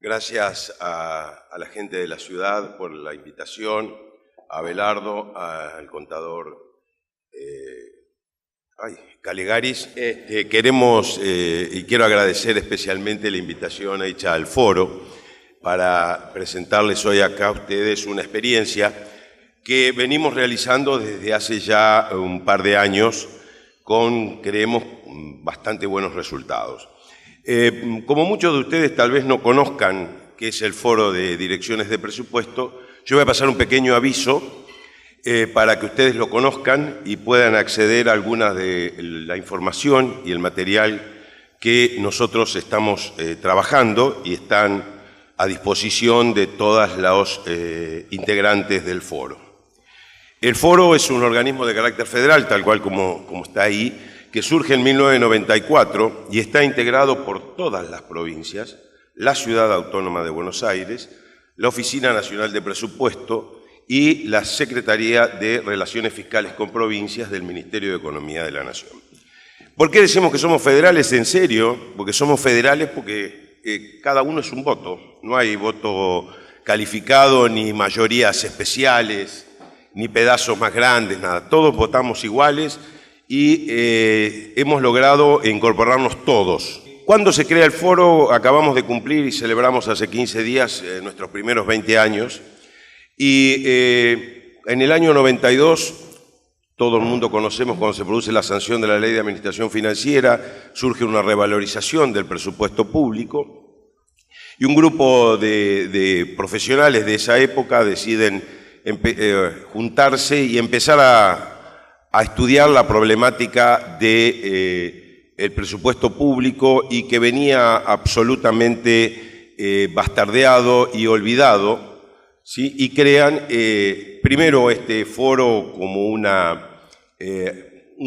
Gracias a la gente de la ciudad por la invitación, a Abelardo, al contador Calegaris. Queremos y quiero agradecer especialmente la invitación hecha al foro para presentarles hoy acá a ustedes una experiencia que venimos realizando desde hace ya un par de años con, creemos, bastante buenos resultados. Como muchos de ustedes tal vez no conozcan qué es el Foro de Direcciones de Presupuesto, yo voy a pasar un pequeño aviso para que ustedes lo conozcan y puedan acceder a alguna de la información y el material que nosotros estamos trabajando y están a disposición de todas los integrantes del foro. El foro es un organismo de carácter federal, tal cual como está ahí, que surge en 1994 y está integrado por todas las provincias, la Ciudad Autónoma de Buenos Aires, la Oficina Nacional de Presupuesto y la Secretaría de Relaciones Fiscales con Provincias del Ministerio de Economía de la Nación. ¿Por qué decimos que somos federales? En serio, porque somos federales porque cada uno es un voto. No hay voto calificado, ni mayorías especiales, ni pedazos más grandes, nada. Todos votamos iguales y hemos logrado incorporarnos todos. ¿Cuándo se crea el foro? Acabamos de cumplir y celebramos hace 15 días nuestros primeros 20 años. Y en el año 92, todo el mundo conocemos cuando se produce la sanción de la Ley de Administración Financiera, surge una revalorización del presupuesto público y un grupo de profesionales de esa época deciden juntarse y empezar a estudiar la problemática del presupuesto público y que venía absolutamente bastardeado y olvidado, ¿sí? Y crean primero este foro como un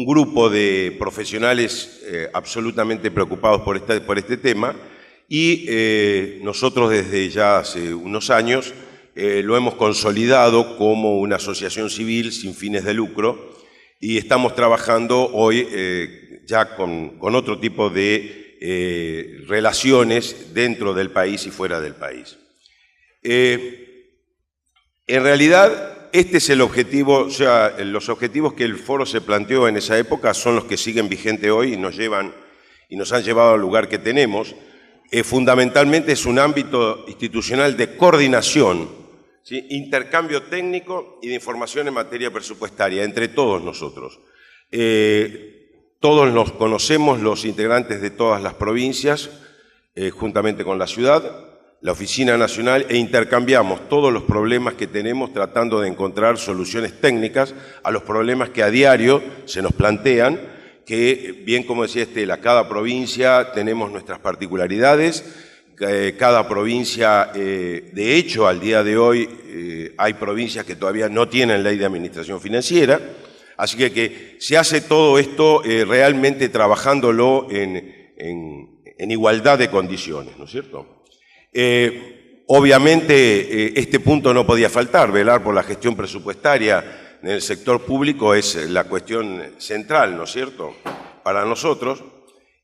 grupo de profesionales absolutamente preocupados por este tema y nosotros desde ya hace unos años lo hemos consolidado como una asociación civil sin fines de lucro y estamos trabajando hoy ya con otro tipo de relaciones dentro del país y fuera del país. En realidad, este es el objetivo, o sea, los objetivos que el foro se planteó en esa época son los que siguen vigentes hoy y nos han llevado al lugar que tenemos. Fundamentalmente es un ámbito institucional de coordinación, ¿sí? Intercambio técnico y de información en materia presupuestaria entre todos nosotros. Todos nos conocemos, los integrantes de todas las provincias, juntamente con la ciudad, la Oficina Nacional, e intercambiamos todos los problemas que tenemos tratando de encontrar soluciones técnicas a los problemas que a diario se nos plantean, que bien como decía Estela, cada provincia tenemos nuestras particularidades. Cada provincia, de hecho, al día de hoy hay provincias que todavía no tienen ley de administración financiera, así que se hace todo esto realmente trabajándolo en igualdad de condiciones, ¿no es cierto? Obviamente este punto no podía faltar, velar por la gestión presupuestaria en el sector público es la cuestión central, ¿no es cierto?, para nosotros.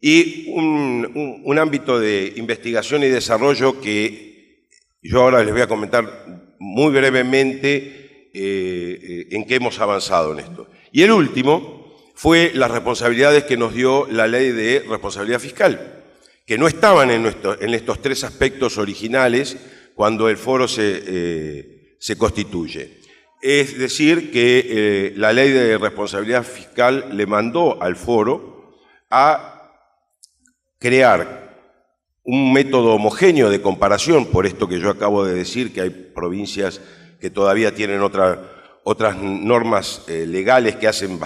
Y un ámbito de investigación y desarrollo que yo ahora les voy a comentar muy brevemente en qué hemos avanzado en esto. Y el último fue las responsabilidades que nos dio la Ley de Responsabilidad Fiscal, que no estaban en estos tres aspectos originales cuando el foro se constituye. Es decir, que la Ley de Responsabilidad Fiscal le mandó al foro a crear un método homogéneo de comparación, por esto que yo acabo de decir, que hay provincias que todavía tienen otras normas legales que hacían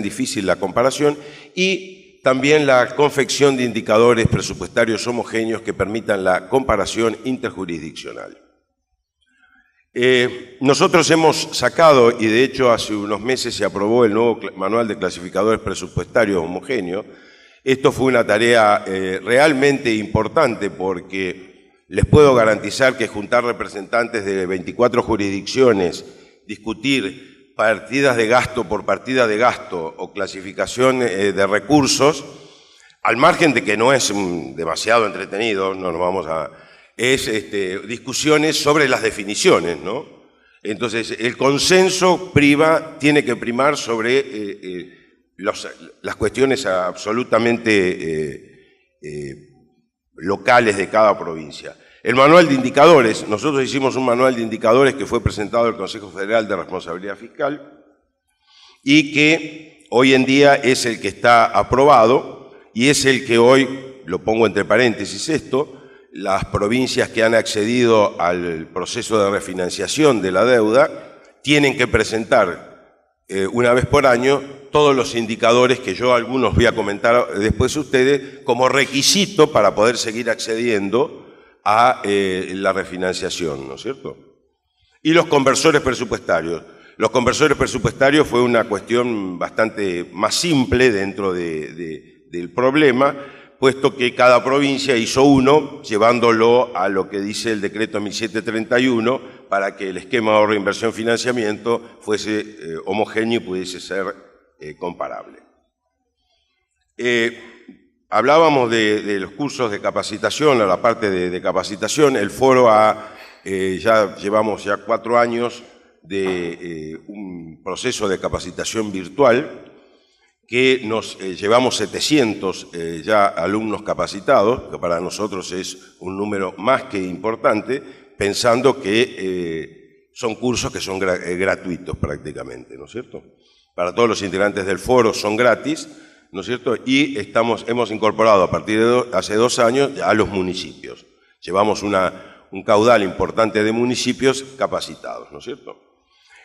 difícil la comparación, y también la confección de indicadores presupuestarios homogéneos que permitan la comparación interjurisdiccional. Nosotros hemos sacado, y de hecho hace unos meses se aprobó el nuevo Manual de Clasificadores Presupuestarios Homogéneos. Esto fue una tarea realmente importante porque les puedo garantizar que juntar representantes de 24 jurisdicciones, discutir partidas de gasto por partida de gasto o clasificación de recursos, al margen de que no es demasiado entretenido, no nos vamos a... es discusiones sobre las definiciones, ¿no? Entonces, el consenso tiene que primar sobre las cuestiones absolutamente locales de cada provincia. El manual de indicadores, nosotros hicimos un manual de indicadores que fue presentado al Consejo Federal de Responsabilidad Fiscal y que hoy en día es el que está aprobado y es el que hoy, lo pongo entre paréntesis esto, las provincias que han accedido al proceso de refinanciación de la deuda tienen que presentar una vez por año todos los indicadores que yo algunos voy a comentar después a ustedes como requisito para poder seguir accediendo a la refinanciación, ¿no es cierto? Y los conversores presupuestarios. Los conversores presupuestarios fue una cuestión bastante más simple dentro del problema, puesto que cada provincia hizo uno, llevándolo a lo que dice el decreto 1731, para que el esquema de ahorro, inversión, financiamiento fuese homogéneo y pudiese ser comparable. Hablábamos de los cursos de capacitación, a la parte de capacitación. El foro ya llevamos 4 años de un proceso de capacitación virtual que nos llevamos 700 ya alumnos capacitados, que para nosotros es un número más que importante, pensando que son cursos que son gratuitos prácticamente, ¿no es cierto? Para todos los integrantes del foro son gratis, ¿no es cierto? Y hemos incorporado a partir de hace 2 años a los municipios. Llevamos un caudal importante de municipios capacitados, ¿no es cierto?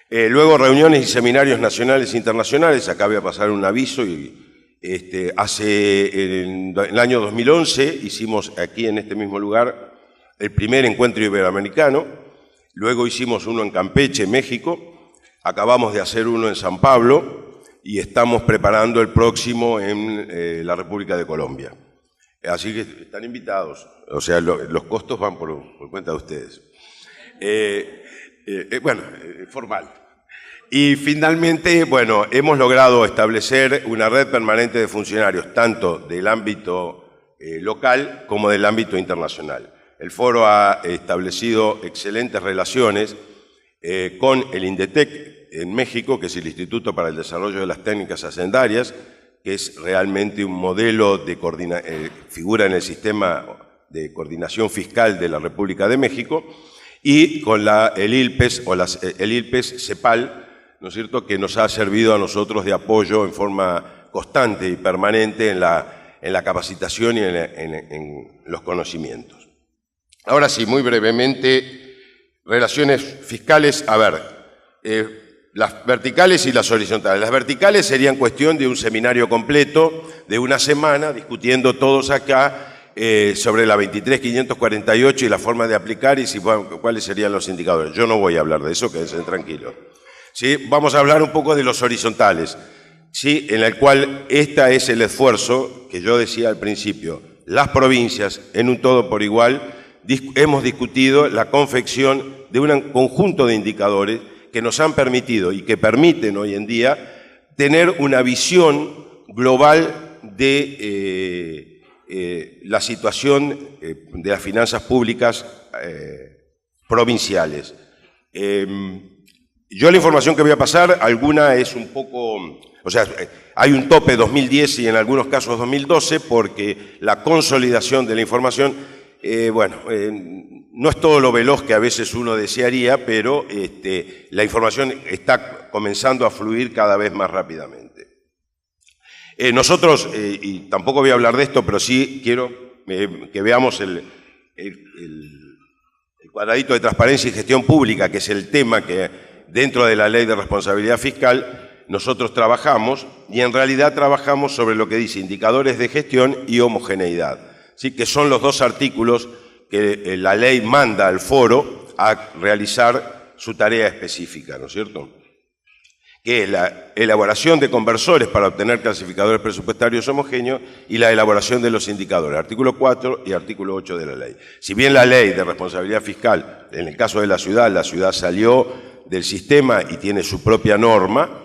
Luego reuniones y seminarios nacionales e internacionales. Acá voy a pasar un aviso. En el año 2011 hicimos aquí en este mismo lugar el primer encuentro iberoamericano. Luego hicimos uno en Campeche, México. Acabamos de hacer uno en San Pablo y estamos preparando el próximo en la República de Colombia. Así que están invitados. O sea, los costos van por cuenta de ustedes. Formal. Y finalmente, bueno, hemos logrado establecer una red permanente de funcionarios, tanto del ámbito local como del ámbito internacional. El foro ha establecido excelentes relaciones con el INDETEC en México, que es el Instituto para el Desarrollo de las Técnicas Hacendarias, que es realmente un modelo de figura en el sistema de coordinación fiscal de la República de México, y con el ILPES el ILPES-CEPAL, ¿no es cierto?, que nos ha servido a nosotros de apoyo en forma constante y permanente en la capacitación y en los conocimientos. Ahora sí, muy brevemente, relaciones fiscales. A ver, las verticales y las horizontales. Las verticales serían cuestión de un seminario completo de 1 semana, discutiendo todos acá sobre la 23.548 y la forma de aplicar y cuáles serían los indicadores. Yo no voy a hablar de eso, quédense tranquilos. ¿Sí? Vamos a hablar un poco de los horizontales, ¿sí? En el cual este es el esfuerzo que yo decía al principio. Las provincias, en un todo por igual, hemos discutido la confección de un conjunto de indicadores que nos han permitido y que permiten hoy en día tener una visión global de la situación de las finanzas públicas provinciales. Yo la información que voy a pasar, alguna es un poco, o sea, hay un tope 2010 y en algunos casos 2012, porque la consolidación de la información, no es todo lo veloz que a veces uno desearía, pero la información está comenzando a fluir cada vez más rápidamente. Nosotros, y tampoco voy a hablar de esto, pero sí quiero que veamos el cuadradito de transparencia y gestión pública, que es el tema que dentro de la Ley de Responsabilidad Fiscal nosotros trabajamos, y en realidad trabajamos sobre lo que dice indicadores de gestión y homogeneidad, ¿sí? Que son los 2 artículos que la ley manda al foro a realizar su tarea específica, ¿no es cierto? Que es la elaboración de conversores para obtener clasificadores presupuestarios homogéneos y la elaboración de los indicadores, artículo 4 y artículo 8 de la ley. Si bien la ley de responsabilidad fiscal, en el caso de la ciudad salió del sistema y tiene su propia norma,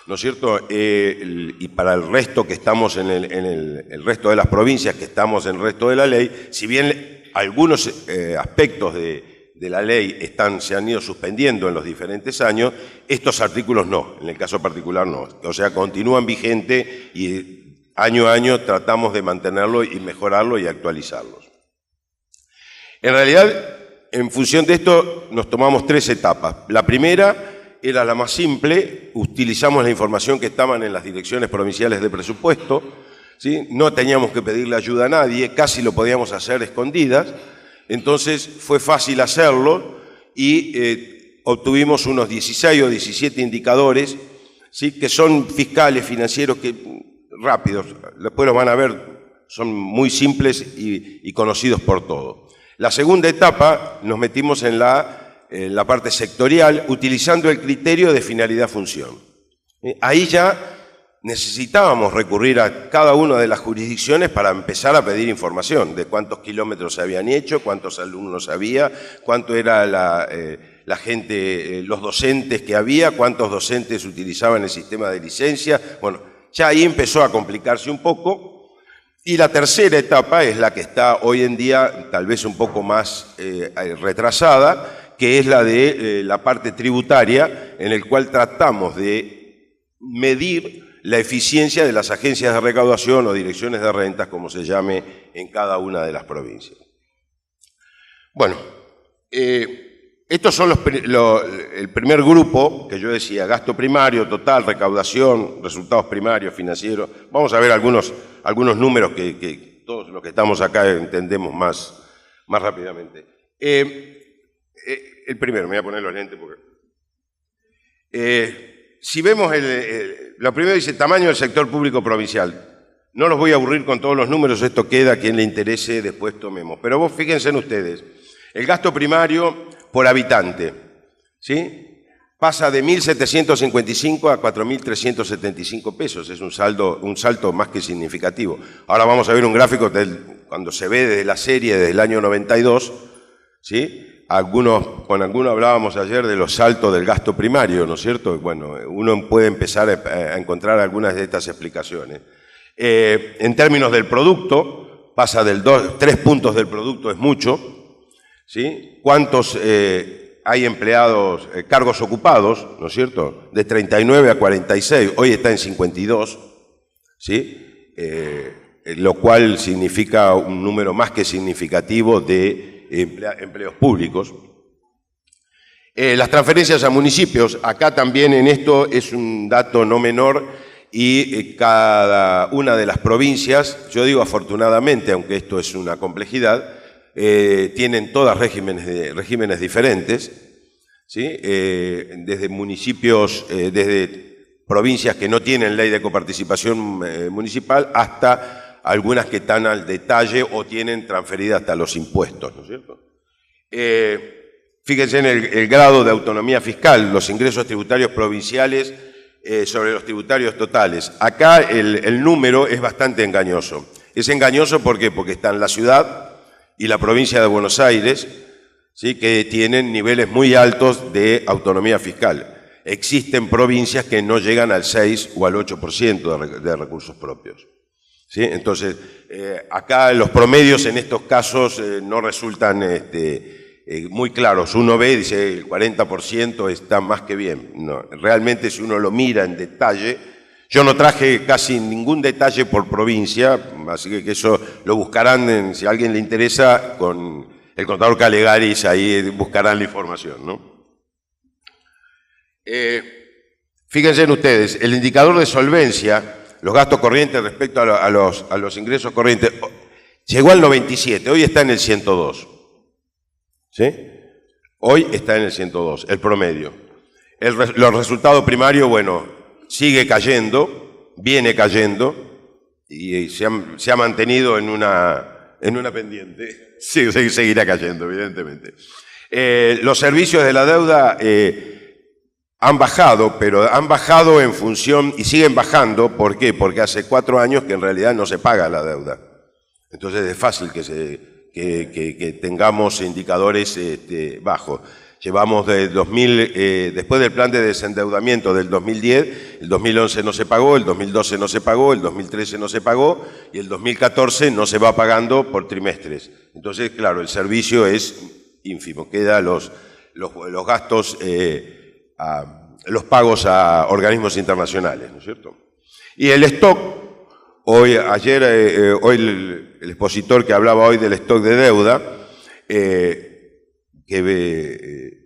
¿no es cierto? Y para el resto que estamos en el resto de las provincias que estamos en el resto de la ley, si bien algunos aspectos de la ley se han ido suspendiendo en los diferentes años, estos artículos no, en el caso particular no. O sea, continúan vigentes y año a año tratamos de mantenerlo y mejorarlo y actualizarlos. En realidad, en función de esto, nos tomamos 3 etapas. La primera era la más simple, utilizamos la información que estaban en las direcciones provinciales de presupuesto, ¿sí? No teníamos que pedirle ayuda a nadie, casi lo podíamos hacer escondidas, entonces fue fácil hacerlo y obtuvimos unos 16 o 17 indicadores, ¿sí? Que son fiscales, financieros, rápidos, después los van a ver, son muy simples y conocidos por todos. La segunda etapa nos metimos en la parte sectorial, utilizando el criterio de finalidad-función. Ahí ya necesitábamos recurrir a cada una de las jurisdicciones para empezar a pedir información de cuántos kilómetros se habían hecho, cuántos alumnos había, cuánto era la gente, los docentes que había, cuántos docentes utilizaban el sistema de licencia. Bueno, ya ahí empezó a complicarse un poco. Y la tercera etapa es la que está hoy en día tal vez un poco más retrasada, que es la de la parte tributaria, en el cual tratamos de medir la eficiencia de las agencias de recaudación o direcciones de rentas, como se llame en cada una de las provincias. Bueno, estos son el primer grupo, que yo decía, gasto primario, total, recaudación, resultados primarios, financieros. Vamos a ver algunos números que todos los que estamos acá entendemos más rápidamente. El primero, me voy a poner los lentes porque... si vemos, lo primero dice tamaño del sector público provincial. No los voy a aburrir con todos los números, esto queda, a quien le interese, después tomemos. Pero vos fíjense en ustedes, el gasto primario por habitante, ¿sí? Pasa de 1.755 a 4.375 pesos, es un salto más que significativo. Ahora vamos a ver un gráfico cuando se ve desde la serie desde el año 92, ¿sí? Con algunos hablábamos ayer de los saltos del gasto primario, ¿no es cierto? Bueno, uno puede empezar a encontrar algunas de estas explicaciones. En términos del producto, pasa 3 puntos del producto, es mucho, ¿sí? ¿Cuántos hay empleados, cargos ocupados, ¿no es cierto? De 39 a 46, hoy está en 52, ¿sí? Lo cual significa un número más que significativo de empleos públicos. Las transferencias a municipios, acá también en esto es un dato no menor y cada una de las provincias, yo digo afortunadamente, aunque esto es una complejidad, tienen todas regímenes diferentes, ¿sí? Desde municipios, desde provincias que no tienen ley de coparticipación municipal hasta algunas que están al detalle o tienen transferida hasta los impuestos, ¿no es cierto? Fíjense en el grado de autonomía fiscal, los ingresos tributarios provinciales sobre los tributarios totales. Acá el número es bastante engañoso. Es engañoso ¿por qué? Porque están la ciudad y la provincia de Buenos Aires, ¿sí? Que tienen niveles muy altos de autonomía fiscal. Existen provincias que no llegan al 6 o al 8% de recursos propios. ¿Sí? Entonces, acá los promedios en estos casos no resultan muy claros. Uno ve y dice el 40% está más que bien. No, realmente si uno lo mira en detalle, yo no traje casi ningún detalle por provincia, así que eso lo buscarán, si a alguien le interesa, con el contador Calegaris, ahí buscarán la información, ¿no? Fíjense en ustedes, el indicador de solvencia, los gastos corrientes respecto a los ingresos corrientes, llegó al 97, hoy está en el 102. ¿Sí? Hoy está en el 102, el promedio. Los resultados primarios, bueno, sigue cayendo, viene cayendo y se ha mantenido en una pendiente. Sí, seguirá cayendo, evidentemente. Los servicios de la deuda han bajado, pero han bajado en función, y siguen bajando, ¿por qué? Porque hace 4 años que en realidad no se paga la deuda. Entonces es fácil que tengamos indicadores bajos. Llevamos después del plan de desendeudamiento del 2010, el 2011 no se pagó, el 2012 no se pagó, el 2013 no se pagó y el 2014 no se va pagando por trimestres. Entonces, claro, el servicio es ínfimo, quedan los gastos, los pagos a organismos internacionales, ¿no es cierto? Y el stock, hoy el expositor que hablaba hoy del stock de deuda,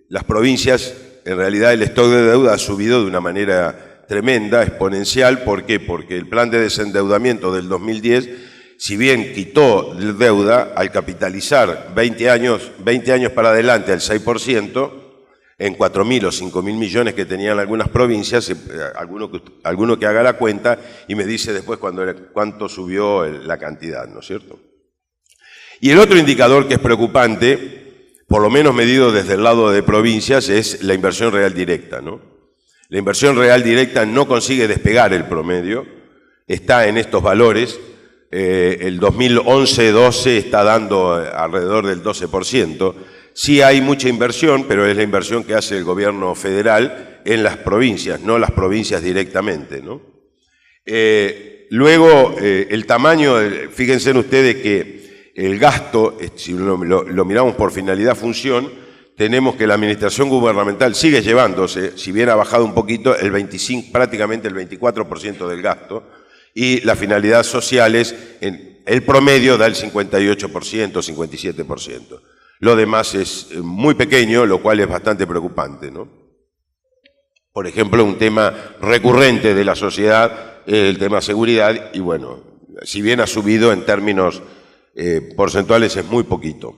las provincias, en realidad el stock de deuda ha subido de una manera tremenda, exponencial. ¿Por qué? Porque el plan de desendeudamiento del 2010, si bien quitó deuda, al capitalizar 20 años para adelante al 6%, en 4.000 o 5.000 millones que tenían algunas provincias, alguno que haga la cuenta y me dice después cuánto subió la cantidad, ¿no es cierto? Y el otro indicador que es preocupante, por lo menos medido desde el lado de provincias, es la inversión real directa, ¿no? La inversión real directa no consigue despegar el promedio, está en estos valores. El 2011-12 está dando alrededor del 12%. Sí hay mucha inversión, pero es la inversión que hace el gobierno federal en las provincias, no las provincias directamente, ¿no? Luego, el tamaño, fíjense ustedes que el gasto, si lo miramos por finalidad-función, tenemos que la administración gubernamental sigue llevándose, si bien ha bajado un poquito, prácticamente el 24% del gasto, y las finalidades sociales, el promedio da el 58%, 57%. Lo demás es muy pequeño, lo cual es bastante preocupante, ¿no? Por ejemplo, un tema recurrente de la sociedad es el tema seguridad, y bueno, si bien ha subido en términos porcentuales es muy poquito.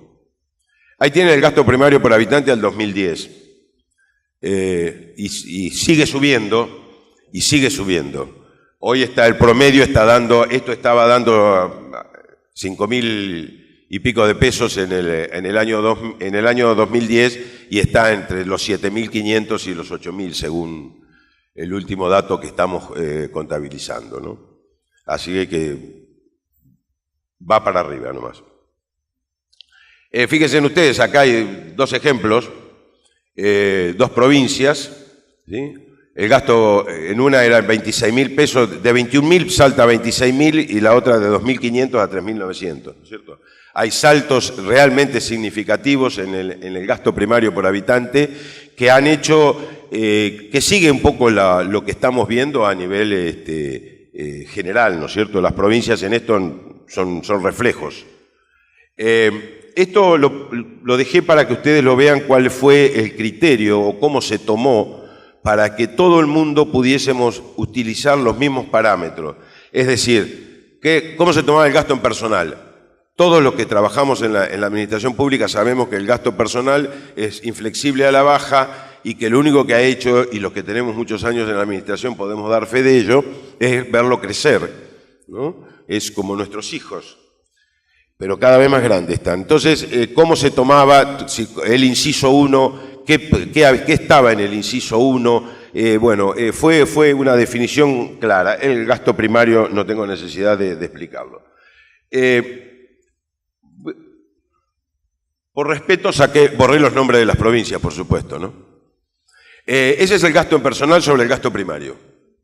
Ahí tiene el gasto primario por habitante al 2010 y sigue subiendo y sigue subiendo. Hoy el promedio estaba dando 5.000 y pico de pesos en el año 2010 y está entre los 7.500 y los 8.000 según el último dato que estamos contabilizando, ¿no? Así que va para arriba nomás. Fíjense ustedes, acá hay dos ejemplos, dos provincias, ¿sí? El gasto en una era 26.000 pesos, de 21.000 salta a 26.000 y la otra de 2.500 a 3.900, ¿no es cierto? Hay saltos realmente significativos en el gasto primario por habitante que han hecho, que sigue un poco lo que estamos viendo a nivel general, ¿no es cierto? Las provincias en esto son reflejos. Esto lo dejé para que ustedes lo vean cuál fue el criterio o cómo se tomó para que todo el mundo pudiésemos utilizar los mismos parámetros. Es decir, ¿cómo se tomaba el gasto en personal? Todos los que trabajamos en la administración pública sabemos que el gasto personal es inflexible a la baja y que lo único que ha hecho, y los que tenemos muchos años en la administración podemos dar fe de ello, es verlo crecer, ¿no? Es como nuestros hijos, pero cada vez más grandes están. Entonces, ¿cómo se tomaba el inciso 1? ¿Qué estaba en el inciso 1? Fue una definición clara. El gasto primario no tengo necesidad de explicarlo. Por respeto borré los nombres de las provincias, por supuesto, ¿no? Ese es el gasto en personal sobre el gasto primario.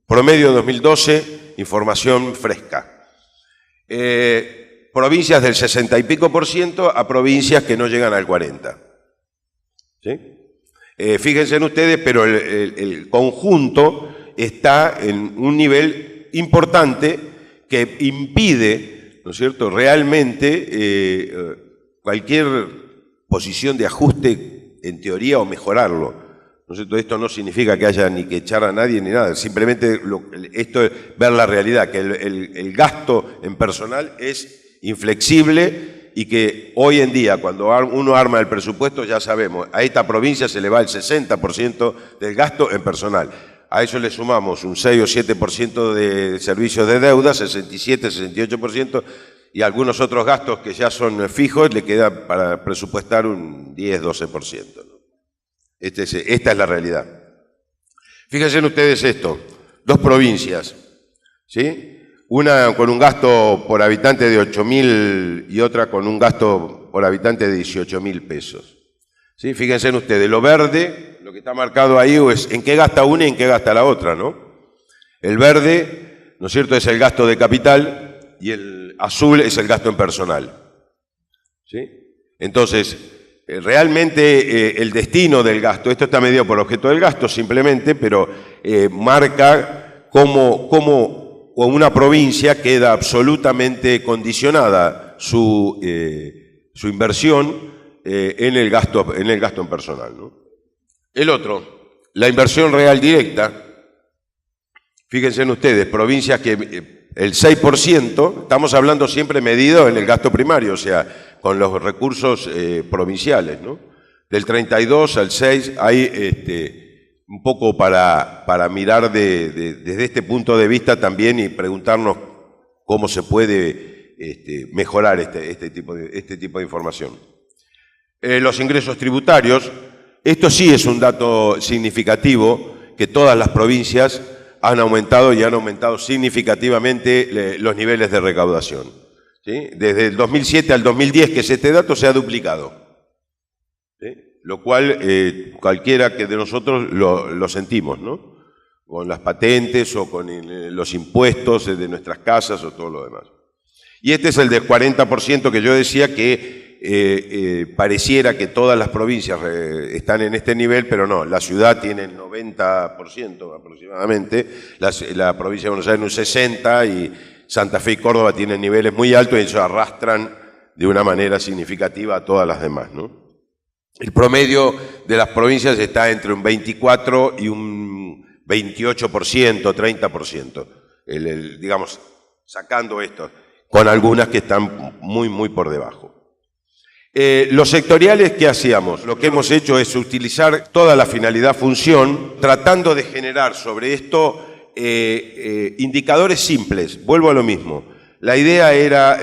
Promedio 2012, información fresca. Provincias del 60 y pico % a provincias que no llegan al 40. ¿Sí? Fíjense en ustedes, pero el conjunto está en un nivel importante que impide, ¿no es cierto?, realmente cualquier posición de ajuste en teoría o mejorarlo. ¿No es cierto? Esto no significa que haya ni que echar a nadie ni nada, simplemente esto es ver la realidad, que el gasto en personal es inflexible y que hoy en día, cuando uno arma el presupuesto, ya sabemos, a esta provincia se le va el 60% del gasto en personal. A eso le sumamos un 6 o 7% de servicios de deuda, 67, 68%, y algunos otros gastos que ya son fijos, le queda para presupuestar un 10, 12%. ¿no? Esta es la realidad. Fíjense ustedes esto, dos provincias, ¿sí? Una con un gasto por habitante de 8.000 y otra con un gasto por habitante de 18.000 pesos. ¿Sí? Fíjense en ustedes, lo verde, lo que está marcado ahí es en qué gasta una y en qué gasta la otra, ¿no? El verde, ¿no es cierto?, es el gasto de capital y el azul es el gasto en personal. ¿Sí? Entonces, realmente el destino del gasto, esto está medido por objeto del gasto simplemente, pero marca cómo una provincia queda absolutamente condicionada su inversión en el gasto en personal, ¿no? El otro, la inversión real directa. Fíjense en ustedes, provincias que el 6%, estamos hablando siempre medido en el gasto primario, o sea, con los recursos provinciales, ¿no? Del 32 al 6 hay un poco para mirar desde este punto de vista también y preguntarnos cómo se puede mejorar este tipo de información. Los ingresos tributarios, esto sí es un dato significativo, que todas las provincias han aumentado y han aumentado significativamente los niveles de recaudación. ¿Sí? Desde el 2007 al 2010, que este dato se ha duplicado. ¿Sí? Lo cual cualquiera que de nosotros lo sentimos, ¿no? Con las patentes o con los impuestos de nuestras casas o todo lo demás. Y este es el del 40% que yo decía que pareciera que todas las provincias están en este nivel, pero no, la ciudad tiene el 90% aproximadamente, la provincia de Buenos Aires un 60% y Santa Fe y Córdoba tienen niveles muy altos y eso arrastran de una manera significativa a todas las demás, ¿no? El promedio de las provincias está entre un 24% y un 28%, 30%, digamos, sacando esto, con algunas que están muy por debajo. Los sectoriales, ¿qué hacíamos? Lo que hemos hecho es utilizar toda la finalidad función, tratando de generar sobre esto indicadores simples. Vuelvo a lo mismo. La idea era,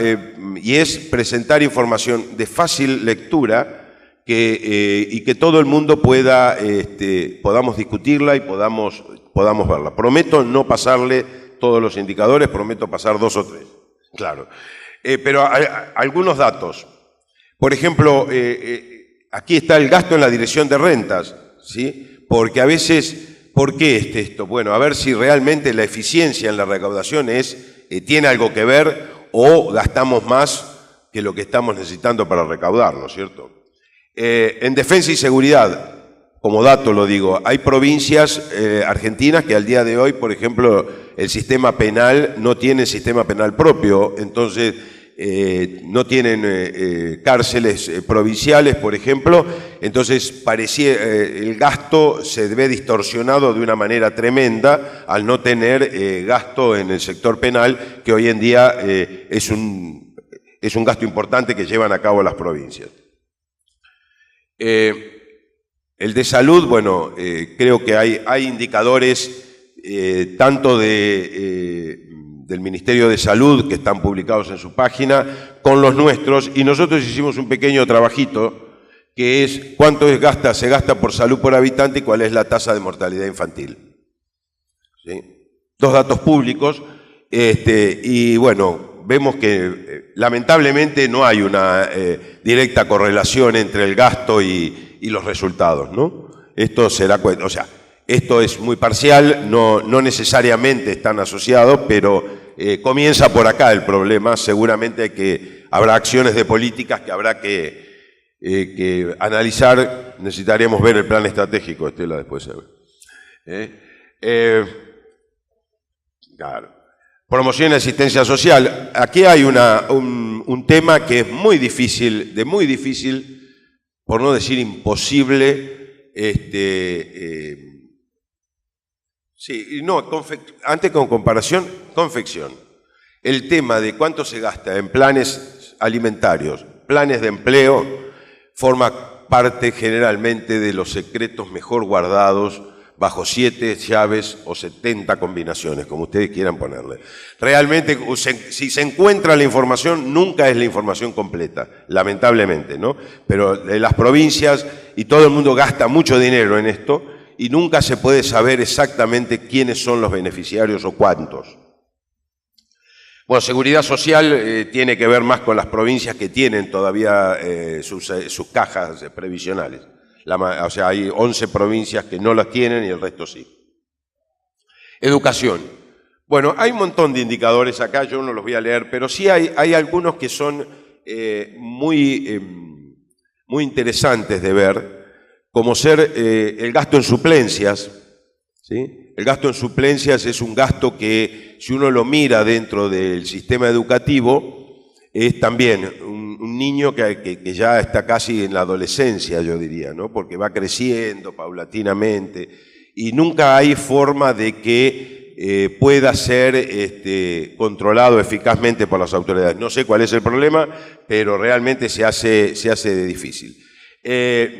y es presentar información de fácil lectura y que todo el mundo podamos discutirla y podamos verla. Prometo no pasarle todos los indicadores, prometo pasar 2 o 3. Claro. Pero algunos datos. Por ejemplo, aquí está el gasto en la dirección de rentas, ¿sí? Porque a veces, ¿por qué esto? Bueno, a ver si realmente la eficiencia en la recaudación tiene algo que ver o gastamos más que lo que estamos necesitando para recaudar, ¿no es cierto? En defensa y seguridad, como dato lo digo, hay provincias argentinas que al día de hoy, por ejemplo, el sistema penal no tiene sistema penal propio, entonces no tienen cárceles provinciales, por ejemplo, entonces el gasto se ve distorsionado de una manera tremenda al no tener gasto en el sector penal, que hoy en día es un gasto importante que llevan a cabo las provincias. El de salud, bueno, creo que hay indicadores tanto del Ministerio de Salud, que están publicados en su página, con los nuestros, y nosotros hicimos un pequeño trabajito, que es cuánto se gasta por salud por habitante y cuál es la tasa de mortalidad infantil. ¿Sí? 2 datos públicos, y bueno, vemos que lamentablemente no hay una directa correlación entre el gasto y los resultados, ¿no? Esto es muy parcial, no necesariamente están asociados, pero comienza por acá el problema. Seguramente que habrá acciones de políticas que habrá que analizar. Necesitaríamos ver el plan estratégico, Estela, después se ve. Claro. Promoción y asistencia social. Aquí hay un tema que es muy difícil, por no decir imposible, antes con comparación, confección. El tema de cuánto se gasta en planes alimentarios, planes de empleo, forma parte generalmente de los secretos mejor guardados bajo 7 llaves o 70 combinaciones, como ustedes quieran ponerle. Realmente, si se encuentra la información, nunca es la información completa, lamentablemente, ¿no? Pero de las provincias, y todo el mundo gasta mucho dinero en esto, y nunca se puede saber exactamente quiénes son los beneficiarios o cuántos. Bueno, seguridad social tiene que ver más con las provincias que tienen todavía sus cajas previsionales. O sea, hay 11 provincias que no las tienen y el resto sí. Educación. Bueno, hay un montón de indicadores acá, yo no los voy a leer, pero sí hay algunos que son muy interesantes de ver, como ser el gasto en suplencias, ¿sí? El gasto en suplencias es un gasto que, si uno lo mira dentro del sistema educativo, es también un niño que ya está casi en la adolescencia, yo diría, ¿no? Porque va creciendo paulatinamente y nunca hay forma de que pueda ser controlado eficazmente por las autoridades. No sé cuál es el problema, pero realmente se hace difícil.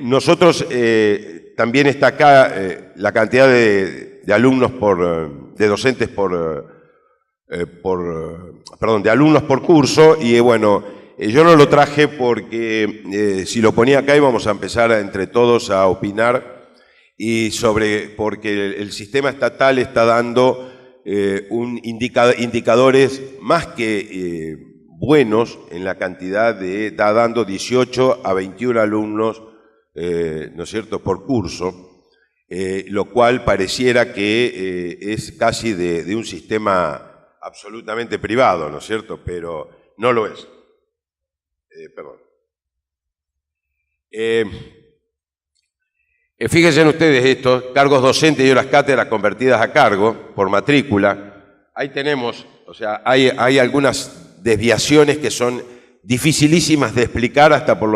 Nosotros, también está acá la cantidad de alumnos de docentes de alumnos por curso, y bueno, yo no lo traje porque si lo ponía acá íbamos a empezar entre todos a opinar porque el sistema estatal está dando indicadores más que buenos en la cantidad está dando 18 a 21 alumnos, ¿no es cierto?, por curso. Lo cual pareciera que es casi de un sistema absolutamente privado, ¿no es cierto? Pero no lo es. Perdón. Fíjense ustedes esto, cargos docentes y horas cátedras convertidas a cargo por matrícula. Ahí tenemos, o sea, hay algunas desviaciones que son dificilísimas de explicar hasta por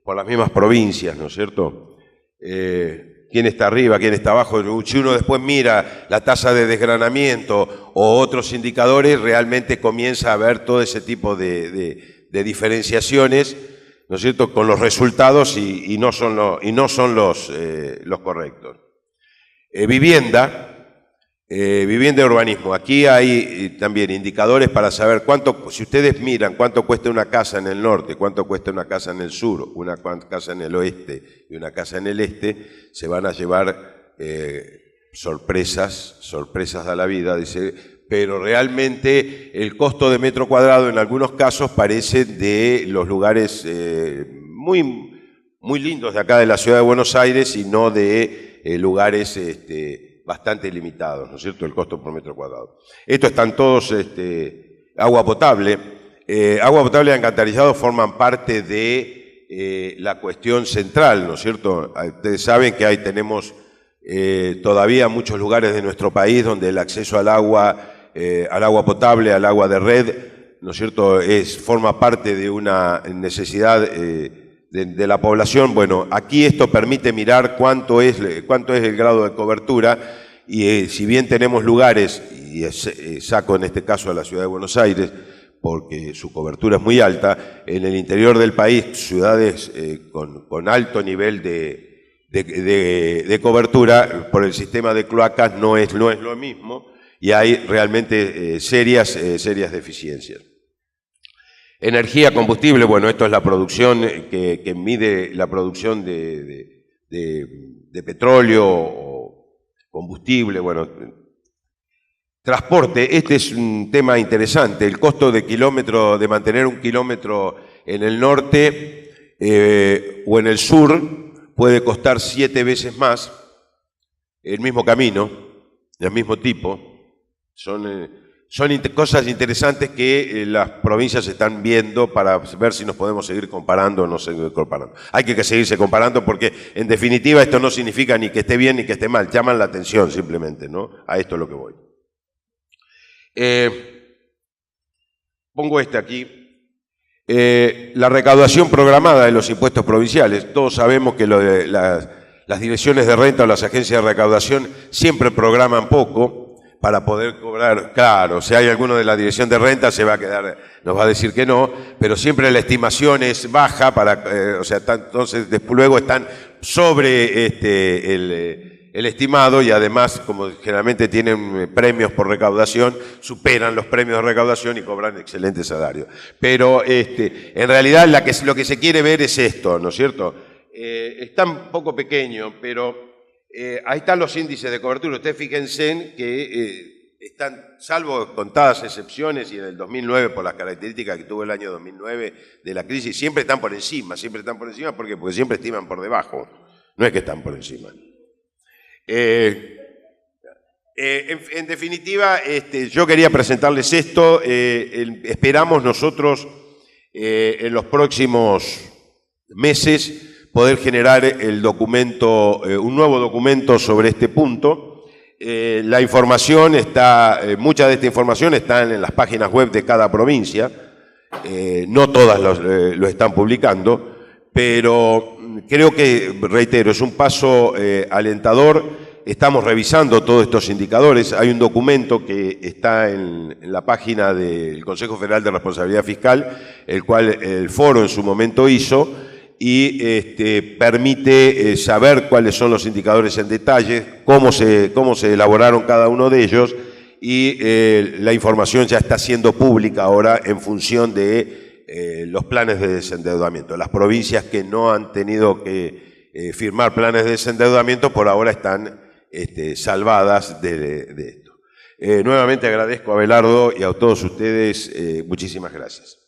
por las mismas provincias, ¿no es cierto? Quién está arriba, quién está abajo. Si uno después mira la tasa de desgranamiento o otros indicadores, realmente comienza a ver todo ese tipo de diferenciaciones, ¿no es cierto?, con los resultados y no son los correctos. Vivienda y urbanismo. Aquí hay también indicadores para saber si ustedes miran cuánto cuesta una casa en el norte, cuánto cuesta una casa en el sur, una casa en el oeste y una casa en el este, se van a llevar sorpresas a la vida, dice, pero realmente el costo de metro cuadrado en algunos casos parece de los lugares muy lindos de acá de la ciudad de Buenos Aires y no de lugares bastante limitados, ¿no es cierto?, el costo por metro cuadrado. Estos están todos, agua potable y alcantarillado forman parte de la cuestión central, ¿no es cierto? Ustedes saben que tenemos todavía muchos lugares de nuestro país donde el acceso al agua potable, al agua de red, ¿no es cierto?, forma parte de una necesidad de la población. Bueno, aquí esto permite mirar cuánto es el grado de cobertura y si bien tenemos lugares, y saco en este caso a la ciudad de Buenos Aires, porque su cobertura es muy alta, en el interior del país, ciudades con alto nivel de cobertura por el sistema de cloacas no es lo mismo y hay realmente serias deficiencias. Energía, combustible, bueno, esto es la producción que mide la producción de petróleo o combustible, bueno. Transporte, este es un tema interesante, el costo de mantener un kilómetro en el norte o en el sur puede costar 7 veces más el mismo camino, del mismo tipo, son cosas interesantes que las provincias están viendo para ver si nos podemos seguir comparando o no seguir comparando. Hay que seguirse comparando porque, en definitiva, esto no significa ni que esté bien ni que esté mal, llaman la atención simplemente, ¿no? A esto es lo que voy. Pongo aquí. La recaudación programada de los impuestos provinciales. Todos sabemos que las direcciones de renta o las agencias de recaudación siempre programan poco para poder cobrar. Claro, si hay alguno de la dirección de renta nos va a decir que no, pero siempre la estimación es baja entonces luego están sobre el estimado y además, como generalmente tienen premios por recaudación, superan los premios de recaudación y cobran excelentes salarios. Pero en realidad lo que se quiere ver es esto, ¿no es cierto? Está un poco pequeño, pero ahí están los índices de cobertura. Ustedes fíjense que están, salvo contadas excepciones, y en el 2009, por las características que tuvo el año 2009 de la crisis, siempre están por encima. ¿Por qué? Porque siempre estiman por debajo, no es que están por encima. En definitiva, yo quería presentarles esto. Esperamos nosotros en los próximos meses poder generar el documento, un nuevo documento sobre este punto. La información está, mucha de esta información está en las páginas web de cada provincia. No todas lo están publicando, pero creo que, reitero, es un paso alentador. Estamos revisando todos estos indicadores. Hay un documento que está en la página del Consejo Federal de Responsabilidad Fiscal, el cual el foro en su momento hizo, y permite saber cuáles son los indicadores en detalle, cómo se elaboraron cada uno de ellos, y la información ya está siendo pública ahora en función de los planes de desendeudamiento. Las provincias que no han tenido que firmar planes de desendeudamiento por ahora están salvadas de esto. Nuevamente agradezco a Abelardo y a todos ustedes, muchísimas gracias.